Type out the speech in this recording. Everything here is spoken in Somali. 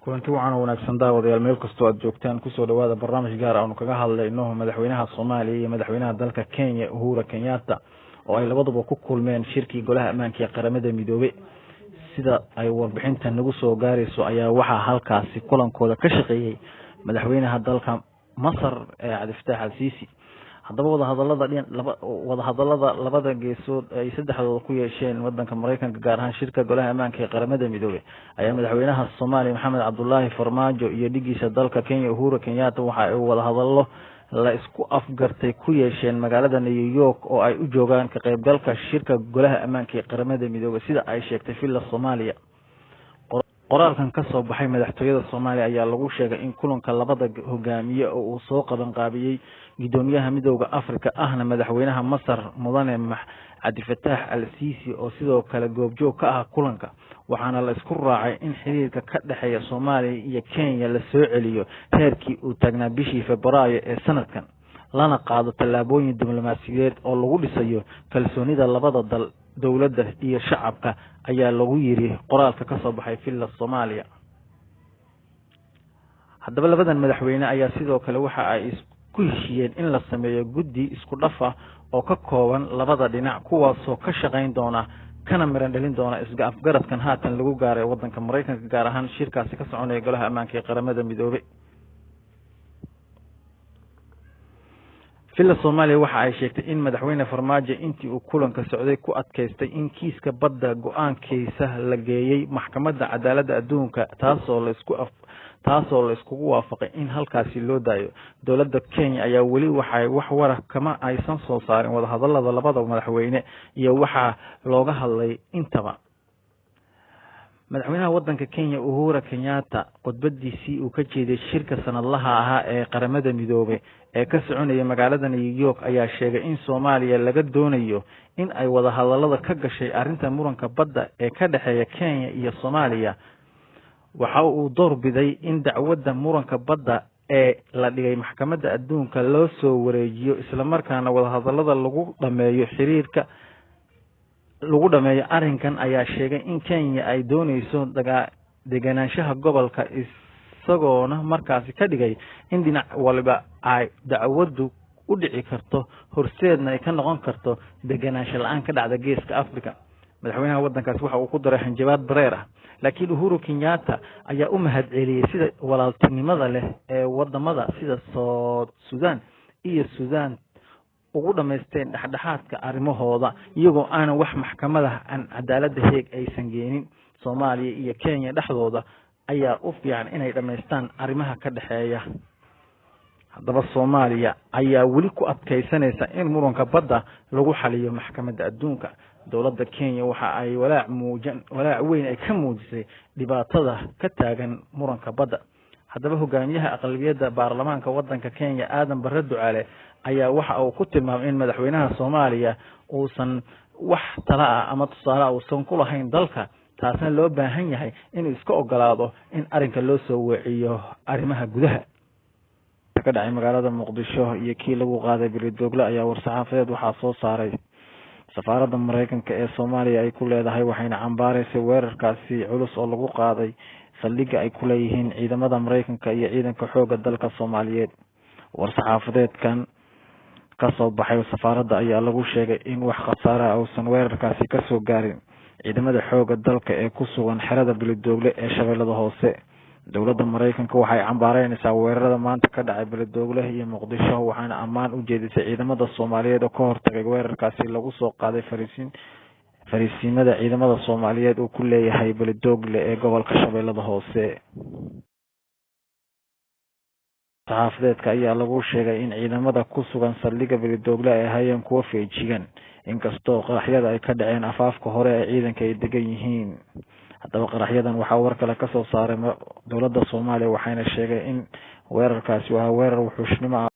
kulanti wacan wanaagsan daawadayaal meel kastoo aad joogtaan kusoo dhawaada barnaamij gaar ah oo kaga hadlayno madaxweynaha Soomaaliya iyo madaxweynaha dalka Kenya Uhuru Kenyatta oo ay labaduba ku kulmeen shirkii golaha ammaanka ee qaramada midoobay sida ay warbixinta nagu soo gaarayso ayaa waxa halkaasi kulankooda ka shaqeeyay madaxweynaha dalka Masar Abdel Fattah al-Sisi haddaba wadahadalada labada geesood ay saddexdooda ku yeesheen wadanka Mareykanka gaar ahaan shirka golaha ammaanka ee qaramada midoobay ayaa madaxweynaha Soomaaliya Maxamed Cabdullaahi Farmaajo iyo dhigiisa dalka Kenya Uhuru Kenyatta waxa ay wadahadalo la isku afgartay ku yeesheen magaalada New York oo ay u joogaan ka qaybgalka shirka golaha ammaanka ee qaramada midoobay sida ay sheegtay Villa Soomaaliya qoraalkan ka soo baxay madaxtooyada Soomaaliya ayaa lagu sheegay in kulanka labada hogaamiye oo uu soo qaban qaabiyay gudoomiyaha midowga Afrika ahna madaxweynaha Masar mudane Abdel Fattah al-Sisi oo sidoo kale goobjoog ka ah kulanka waxaana la isku raacay in xiriirka ka dhaxeeya Soomaaliya iyo Kenya la soo celiyo heerkii uu taagnaa bishii Febraayo ee sanadkan lana qaado tallaabooyin diblomaasiyadeed oo lagu dhisayo kalsoonida labada dal dawladda iyo shacabka ayaa lagu yiri qoraalka ka soo baxay Villa Soomaaliya haddaba labadan madaxweyne ayaa sidoo kale waxa ay ku heshiiyeen in la sameeyo guddi isku dhafa oo ka kooban labada dhinac kuwaasoo ka shaqayn doona kana miran dhalin doona isga afgaradkan haatan lagu gaaray wadanka Mareykanka gaar ahaan shirkaasi ka soconaya golaha ammaanka ee qaramada midoobay Villa Soomaaliya waxa ay sheegtay in madaxweyne Farmaajo intii uu kulanka socday ku adkaystay in kiiska badda go'aankiisa la geeyay maxkamadda cadaaladda adduunka taasoo la iskugu waafaqay in halkaasi loo daayo dawladda Kenya ayaa wali waxay wax wara kama aysan soo saarin wadahadalada labada madaxweyne iyo waxa looga hadlay intaba madaxweynaha wadanka Kenya Uhuru Kenyatta qodbadiisii uu ka jeeday shirka sanadlaha ahaa ee qaramada midoobay ee ka soconaya magaalada New York ayaa sheegay in Soomaaliya laga doonayo in ay wadahadalada ka gashay arinta muranka badda ee ka dhaxeeya Kenya iyo Soomaaliya waxa uu doorbiday in dacwadda muranka badda ee la dhigay maxkamadda adduunka loo soo wareejiyo isla markaana wadahadalada lagu dhameeyo arrinkan ayaa sheegay in Kenya ay doonayso deganaanshaha gobolka isagoona markaasi ka dhigay in dhinac waliba ay dacwaddu u dhici karto horseedna ay ka noqon karto deganaansho la'aan ka dhacda geeska Afrika madaxweynaha wadankaas waxa uu ku daray hanjabaad bareer ah laakiin Uhuru Kenyatta ayaa u mahadceliyay sida walaaltinimada leh ee wadamada sida Suudaan iyo Suudaan ugu dhameysteen dhaxdhaxaadka arrimahooda iyagoo aan wax maxkamadaha aan cadaaladda heeg aysan geenin Soomaaliya iyo Kenya dhaxdooda ayaa u fiican inay dhameystaan arrimaha ka dhaxeeya haddaba Soomaaliya ayaa wali ku adkaysanaysa in muranka badda lagu xaliyo maxkamadda adduunka dawladda Kenya waxa ay walaac weyn ay ka muujisay dhibaatada ka taagan muranka badda haddaba hogaamiyaha aqlabiyadda baarlamaanka wadanka Kenya Aadan Barre Ducaale ayaa waxa uu ku tilmaamay in madaxweynaha Soomaaliya uusan wax tala ah ama tusaale uusan ku lahayn dalka taasna loo baahan yahay inuu iska ogolaado in arrinka loo soo weeciyo arrimaha gudaha ka dhacay magaalada Muqdisho iyo kii lagu qaaday Beledoogle ayaa war-saxaafadeed waxaa soo saaray safaaradda Mareykanka ee Soomaaliya ay ku leedahay waxayna cambaaraysay weerarkaasi culus oo lagu qaaday saldhigga ay ku leeyihiin ciidamada Mareykanka iyo ciidanka xoogga dalka Soomaaliyeed war-saxaafadeedkan ka soo baxay safaaradda ayaa lagu sheegay in wax khasaare ah uusan weerarkaasi ka soo gaarin ciidamada xoogga dalka ee ku sugan xerada Beledoogle ee Shabeellada Hoose dawladda Mareykanka waxay cambaaraynaysaa weerarada maanta ka dhacay Beledoogle iyo Muqdisho waxaana ammaan u jeedisay ciidamada Soomaaliyeed oo ka hortagay weerarkaasi lagu soo qaaday fariisiimada ciidamada Soomaaliyeed uu ku leeyahay Beledoogle ee gobolka Shabeellada Hoose saxaafadeedka ayaa lagu sheegay in ciidamada ku sugan saldhigga Beledoogle ay hayeen kuwa feejigan inkastoo qaraxyada ay ka dhaceen afaafka hore ee ciidanka ay degan yihiin haddaba qaraxyadan waxaa war kale ka soo saaray dawladda Soomaaliya waxayna sheegay in weerarkaasi waa weerar wuxuushnimo